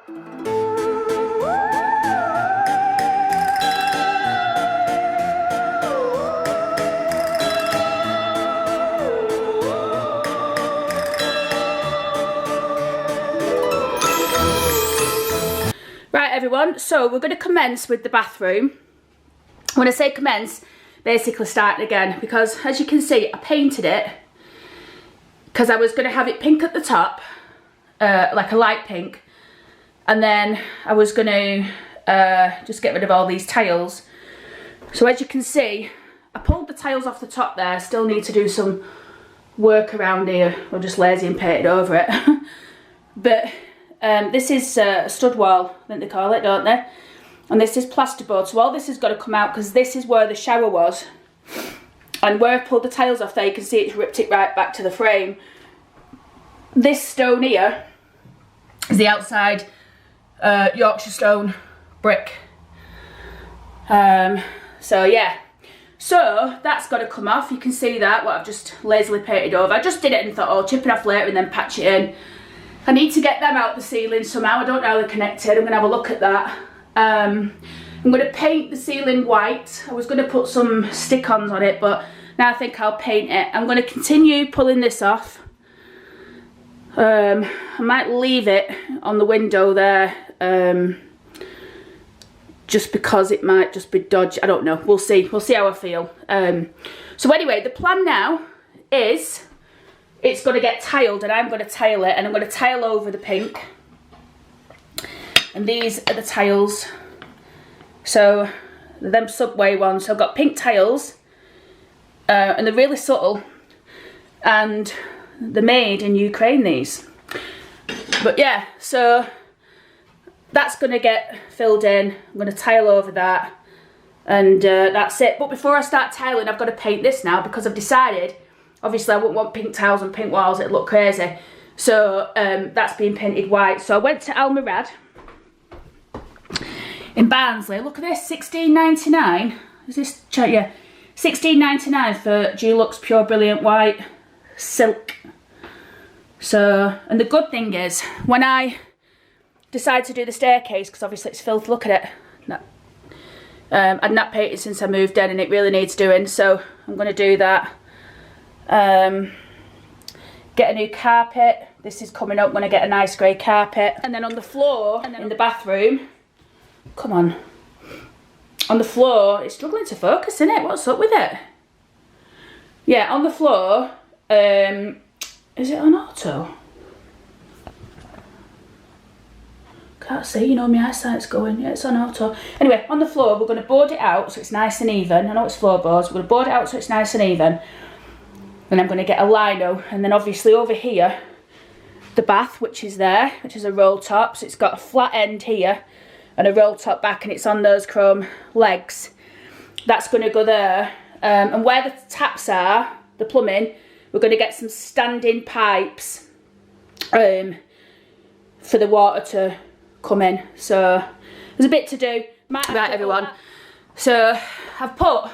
Right everyone, so we're going to commence with the bathroom. When I say commence, basically starting again, because as you can see I painted it because I was going to have it pink at the top, like a light pink, and then I was going to just get rid of all these tiles. So as you can see, I pulled the tiles off the top there. I still need to do some work around here, or just lazy and painted over it. But this is a stud wall, I think they call it, don't they? And this is plasterboard, so all this has got to come out because this is where the shower was. And where I pulled the tiles off there, you can see it's ripped it right back to the frame. This stone here is the outside Yorkshire stone brick. So yeah, so that's got to come off. You can see that, what I've just lazily painted over. I just did it and thought, oh, chip it off later and then patch it in. I need to get them out the ceiling somehow. I don't know how they're connected. I'm going to have a look at that. I'm going to paint the ceiling white. I was going to put some stick-ons on it, but now I think I'll paint it. I'm going to continue pulling this off. I might leave it on the window there, just because it might just be dodgy. I don't know. We'll see. We'll see how I feel. So anyway, the plan now is it's going to get tiled, and I'm going to tile it, and I'm going to tile over the pink. And these are the tiles. So them Subway ones. So I've got pink tiles, and they're really subtle, and they're made in Ukraine, these. But yeah, so that's going to get filled in. I'm going to tile over that, and that's it. But before I start tiling, I've got to paint this now, because I've decided, obviously I wouldn't want pink tiles and pink walls, it'd look crazy. So that's being painted white. So I went to Almirad in Barnsley. Look at this, £16.99. Is this, yeah, £16.99 for Dulux Pure Brilliant White Silk. So, and the good thing is, when I decide to do the staircase, because obviously it's filth, look at it. I'd not painted since I moved in, and it really needs doing, so I'm going to do that. Get a new carpet. This is coming up when I get a nice grey carpet. And then on the floor, in the bathroom, come on, on the floor, it's struggling to focus, isn't it? What's up with it? Yeah, on the floor, is it on auto? Can't see, you know, my eyesight's going. Yeah, it's on auto. Anyway, on the floor, we're going to board it out so it's nice and even. I know it's floorboards. We're going to board it out so it's nice and even. Then I'm going to get a lino, and then obviously over here, the bath, which is there, which is a roll top. So it's got a flat end here and a roll top back, and it's on those chrome legs. That's going to go there. And where the taps are, the plumbing, we're going to get some standing pipes for the water to come in. So there's a bit to do. Right, everyone. So I've put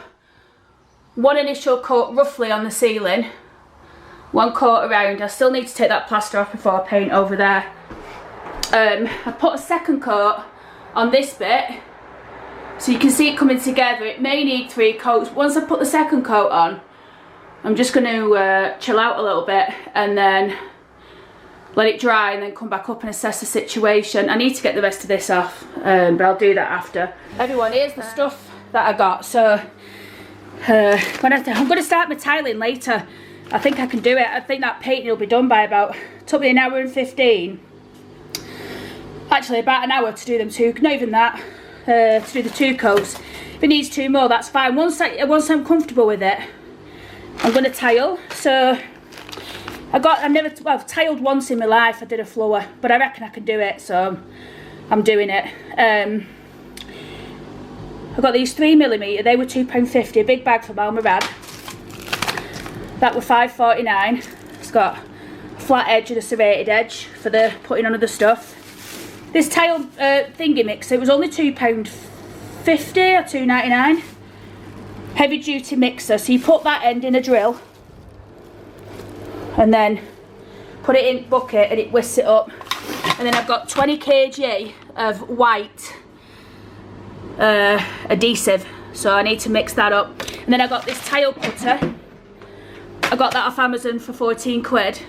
one initial coat roughly on the ceiling, one coat around. I still need to take that plaster off before I paint over there. I put a second coat on this bit, so you can see it coming together. It may need 3 coats. Once I put the second coat on, I'm just going to chill out a little bit and then let it dry, and then come back up and assess the situation. I need to get the rest of this off, but I'll do that after. Everyone, here's the stuff that I got. So I'm going to start my tiling later. I think I can do it. I think that painting will be done by about, took me 1 hour and 15. Actually, about an hour to do them two, not even that, to do the 2 coats. If it needs 2 more, that's fine. Once I'm comfortable with it, I'm going to tile. So I've tiled once in my life. I did a floor, but I reckon I can do it, so I'm doing it. I've got these 3mm, they were £2.50, a big bag from Almirad. That were £5.49. It's got a flat edge and a serrated edge for the putting on of the stuff. This tile thingy mixer, it was only £2.50 or £2.99. Heavy duty mixer, so you put that end in a drill and then put it in bucket and it whisks it up. And then I've got 20 kg of white adhesive, so I need to mix that up. And then I got this tile putter. I got that off Amazon for 14 quid.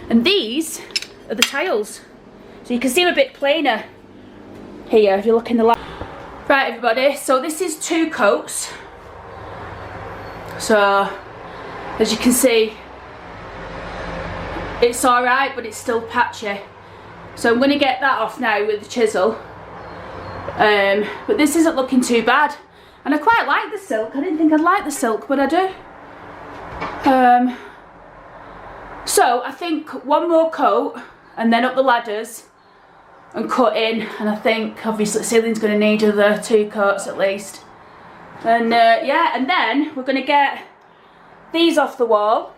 And these are the tiles. So you can see them a bit plainer here if you look in the light. Right everybody, so this is 2 coats. So as you can see, it's alright, but it's still patchy. So I'm going to get that off now with the chisel. But this isn't looking too bad. And I quite like the silk. I didn't think I'd like the silk, but I do. So I think one more coat and then up the ladders and cut in. And I think obviously the ceiling's going to need other 2 coats at least. And yeah, and then we're going to get these off the wall.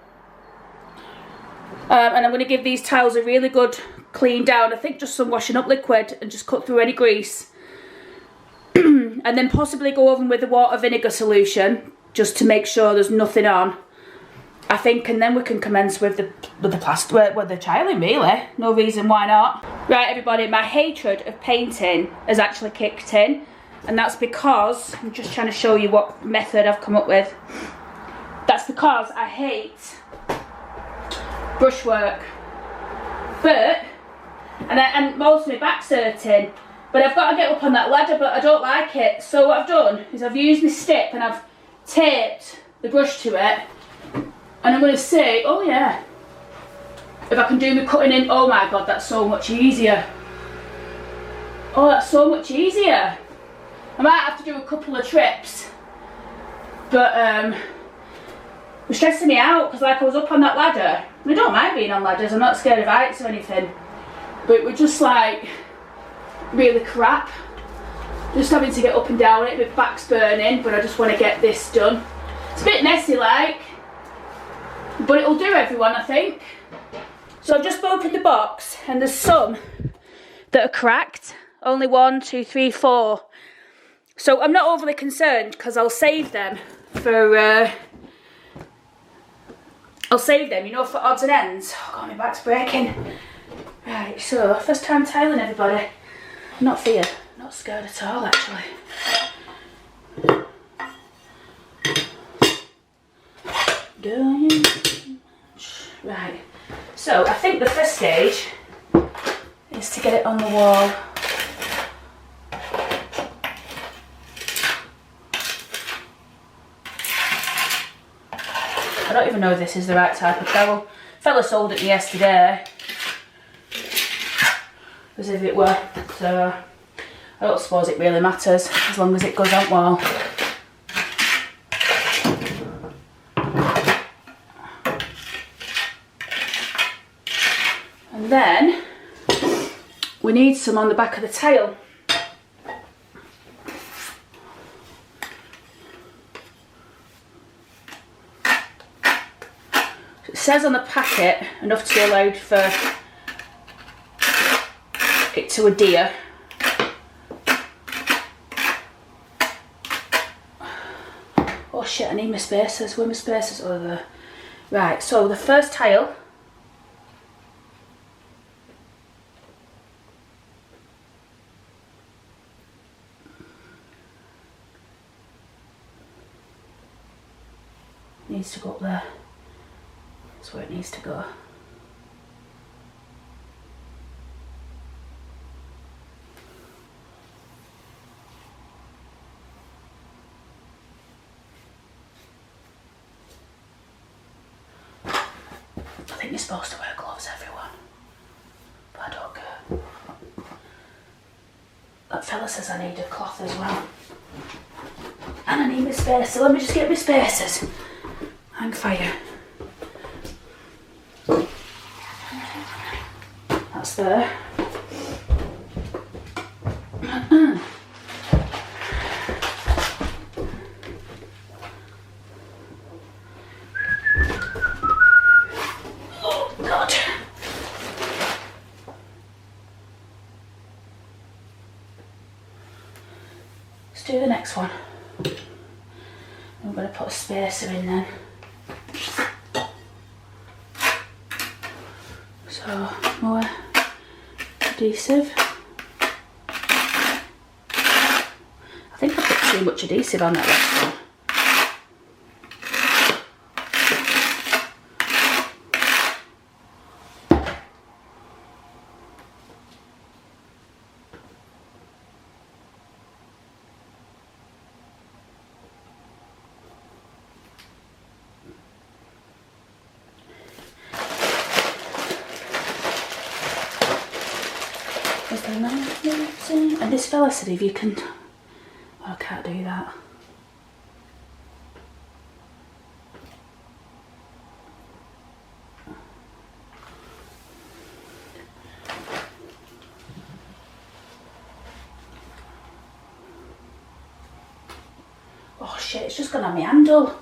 And I'm going to give these tiles a really good clean down. I think just some washing up liquid and just cut through any grease. And then possibly go over with the water vinegar solution just to make sure there's nothing on, I think, and then we can commence with the plaster, with the tiling really. No reason why not. Right everybody, my hatred of painting has actually kicked in, and that's because, I'm just trying to show you what method I've come up with. That's because I hate brushwork. But, and most of my back's hurting, but I've got to get up on that ladder, but I don't like it. So what I've done is I've used my stick and I've taped the brush to it. And I'm going to see, oh yeah, if I can do my cutting in. Oh my god, that's so much easier. Oh, that's so much easier. I might have to do a couple of trips. But, it's stressing me out because like I was up on that ladder. And I don't mind being on ladders, I'm not scared of heights or anything. But it was just like really crap. Just having to get up and down it, my back's burning, but I just want to get this done. It's a bit messy like, but it'll do everyone, I think. So I've just opened the box and there's some that are cracked. Only 1, 2, 3, 4. So I'm not overly concerned because I'll save them for you know, for odds and ends. Oh god, my back's breaking. Right, so first time tiling everybody. I'm not feared, not scared at all actually. Right, so I think the first stage is to get it on the wall. I don't even know if this is the right type of trowel. Fella sold it me yesterday as if it were, so I don't suppose it really matters as long as it goes on well. And then we need some on the back of the tile. It says on the packet enough to be allowed for it to adhere. Oh shit, I need my spacers. Where are my spacers? Oh, there. Right, so the first tile needs to go up there. That's where it needs to go. I think you're supposed to wear gloves, everyone, but I don't care. That fella says I need a cloth as well. And I need my spacer. Let me just get my spacers. Hang fire. That's there. Oh God. Let's do the next one. I'm going to put a spacer in then. So more adhesive. I think I put too much adhesive on that last one. And this fella said if you can... Oh, I can't do that. Oh shit, it's just gone on my handle.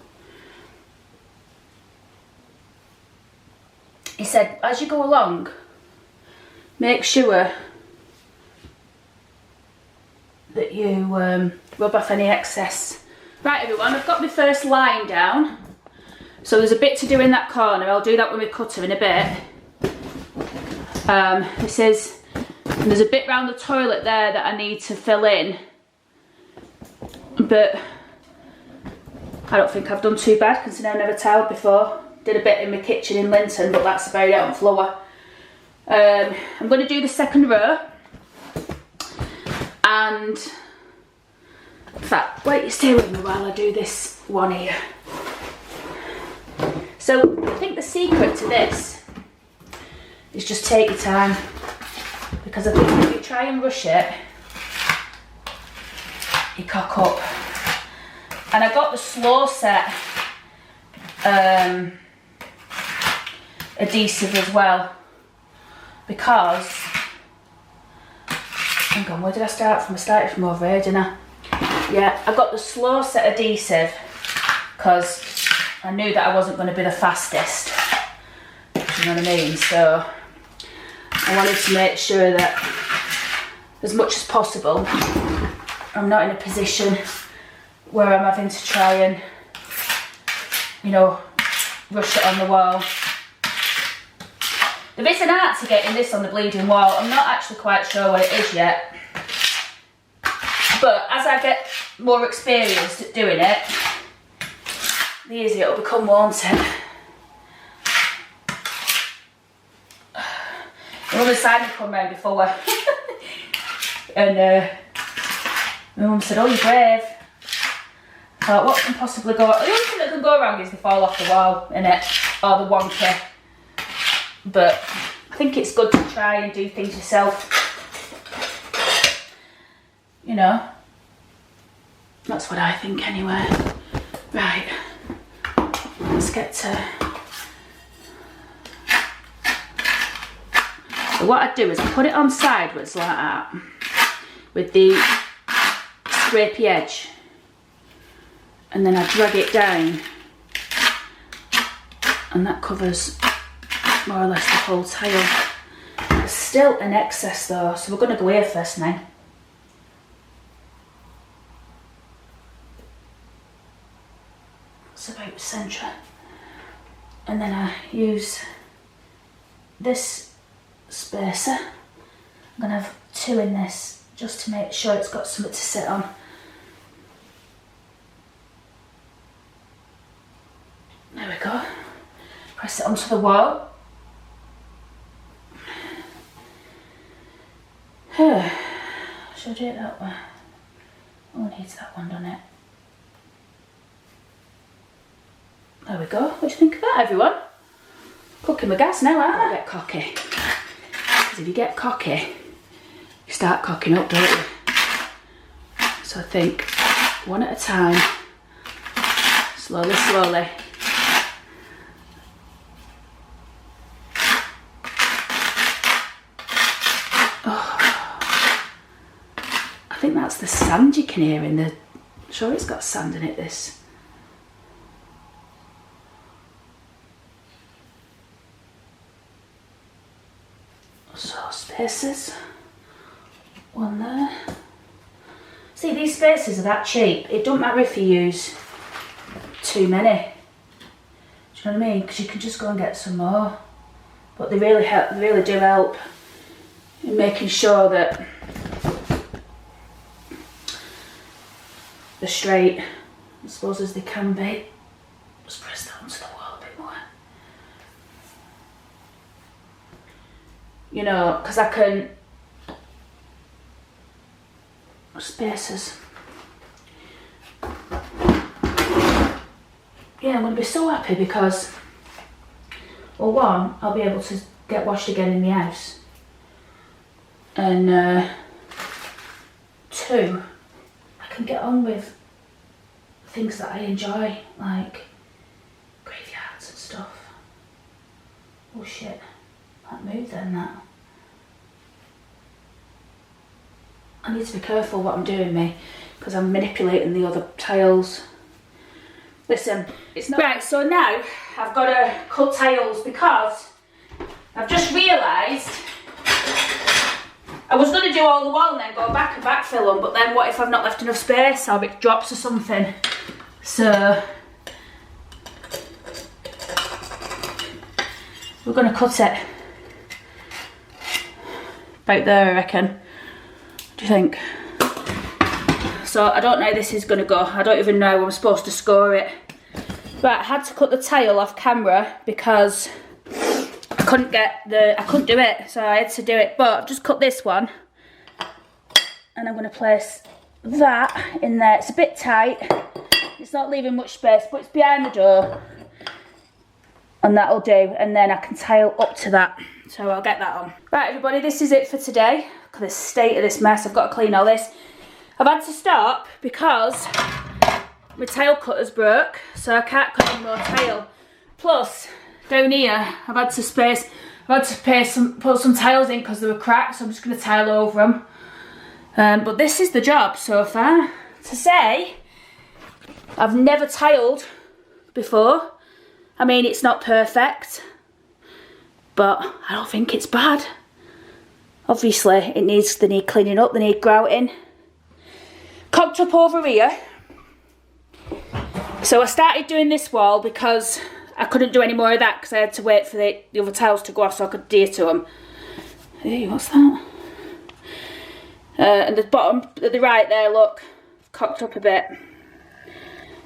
He said, as you go along, make sure that you rub off any excess. Right everyone, I've got my first line down. So there's a bit to do in that corner. I'll do that with my cutter in a bit. And there's a bit round the toilet there that I need to fill in. But I don't think I've done too bad considering I've never tiled before. Did a bit in my kitchen in Linton, but that's about it on floor. I'm going to do the second row. And in fact, wait, you stay with me while I do this one here. So I think the secret to this is just take your time, because I think if you try and rush it, you cock up. And I got the slow set adhesive as well, because hang on, where did I start from? I started from over here, didn't I? Yeah, I got the slow set adhesive because I knew that I wasn't going to be the fastest. You know what I mean? So I wanted to make sure that as much as possible I'm not in a position where I'm having to try and, you know, rush it on the wall. There is an art to getting this on the bleeding wall. I'm not actually quite sure what it is yet. But as I get more experienced at doing it, the easier it'll become, won't it? My mum and Simon come round before and my mum said, oh, you're brave. I thought, what can possibly go wrong? The only thing that can go wrong is they fall off the wall, innit? Or the wonky. But I think it's good to try and do things yourself. You know, that's what I think anyway. Right, let's get to... So what I do is I put it on sideways like that, with the scrapey edge, and then I drag it down, and that covers more or less the whole tile. There's still an excess though, so we're going to go here first now. It's about the centre. And then I use this spacer. I'm going to have two in this just to make sure it's got something to sit on. There we go. Press it onto the wall. Should I do it that way? Oh, it needs that one, doesn't it? There we go. What do you think of that, everyone? Cooking with gas now, aren't I? Get cocky. Because if you get cocky, you start cocking up, don't you? So I think one at a time, slowly, slowly. I think that's the sand you can hear in the... I'm sure it's got sand in it, this. So, spacers. One there. See, these spacers are that cheap. It don't matter if you use too many. Do you know what I mean? Because you can just go and get some more. But they really help, they really do help in making sure that they're straight, I suppose, as they can be. Just press that onto the wall a bit more. You know, because I can spaces. Yeah, I'm going to be so happy because, well, one, I'll be able to get washed again in the house, and two, I can get on with things that I enjoy, like graveyards and stuff. Oh shit, that moved then, that. I need to be careful what I'm doing, me, because I'm manipulating the other tiles. Listen, it's not... Right, so now I've got to cut tiles because I've just realised I was going to do all the wall and then go back and backfill them, but then what if I've not left enough space or it drops or something? So we're going to cut it about there, I reckon. What do you think? So I don't know how this is going to go. I don't even know I'm supposed to score it. Right, I had to cut the tile off camera because I couldn't do it, so I had to do it. But I've just cut this one and I'm going to place that in there. It's a bit tight. It's not leaving much space, but it's behind the door. And that'll do. And then I can tile up to that. So I'll get that on. Right, everybody, this is it for today. Look at the state of this mess. I've got to clean all this. I've had to stop because my tile cutter's broke, so I can't cut any more tile. Plus, down here, I've had to put some tiles in because they were cracked, so I'm just going to tile over them. But this is the job so far. To say, I've never tiled before. I mean, it's not perfect, but I don't think it's bad. Obviously, they need cleaning up, they need grouting. Cocked up over here. So I started doing this wall because I couldn't do any more of that because I had to wait for the other tiles to go off so I could adhere to them. Hey, what's that? And the bottom, at the right there, look, cocked up a bit.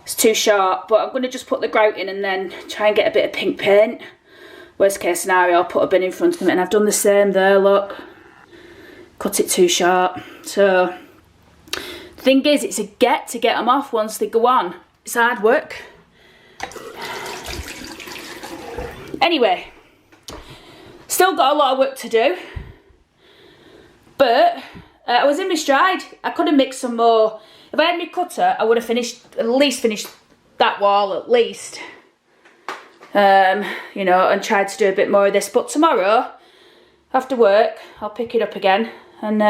It's too sharp, but I'm going to just put the grout in and then try and get a bit of pink paint. Worst case scenario, I'll put a bin in front of them, and I've done the same there, look. Cut it too sharp. So, the thing is, it's a get to get them off once they go on. It's hard work. Anyway, still got a lot of work to do, but I was in my stride. I could have mixed some more. If I had my cutter, I would have at least finished that wall, at least. You know, and tried to do a bit more of this. But tomorrow, after work, I'll pick it up again and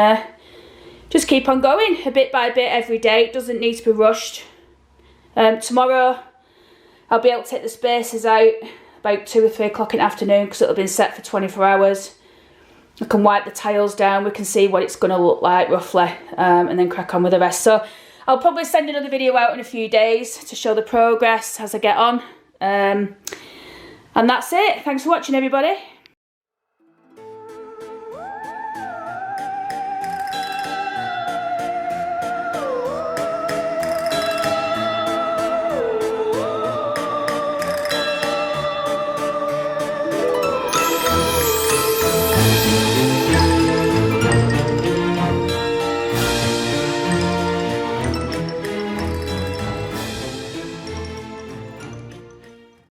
just keep on going, a bit by bit every day. It doesn't need to be rushed. Tomorrow, I'll be able to take the spaces out about 2 or 3 o'clock in the afternoon because it'll have been set for 24 hours. I can wipe the tiles down, we can see what it's going to look like roughly, and then crack on with the rest. So I'll probably send another video out in a few days to show the progress as I get on. And that's it. Thanks for watching, everybody.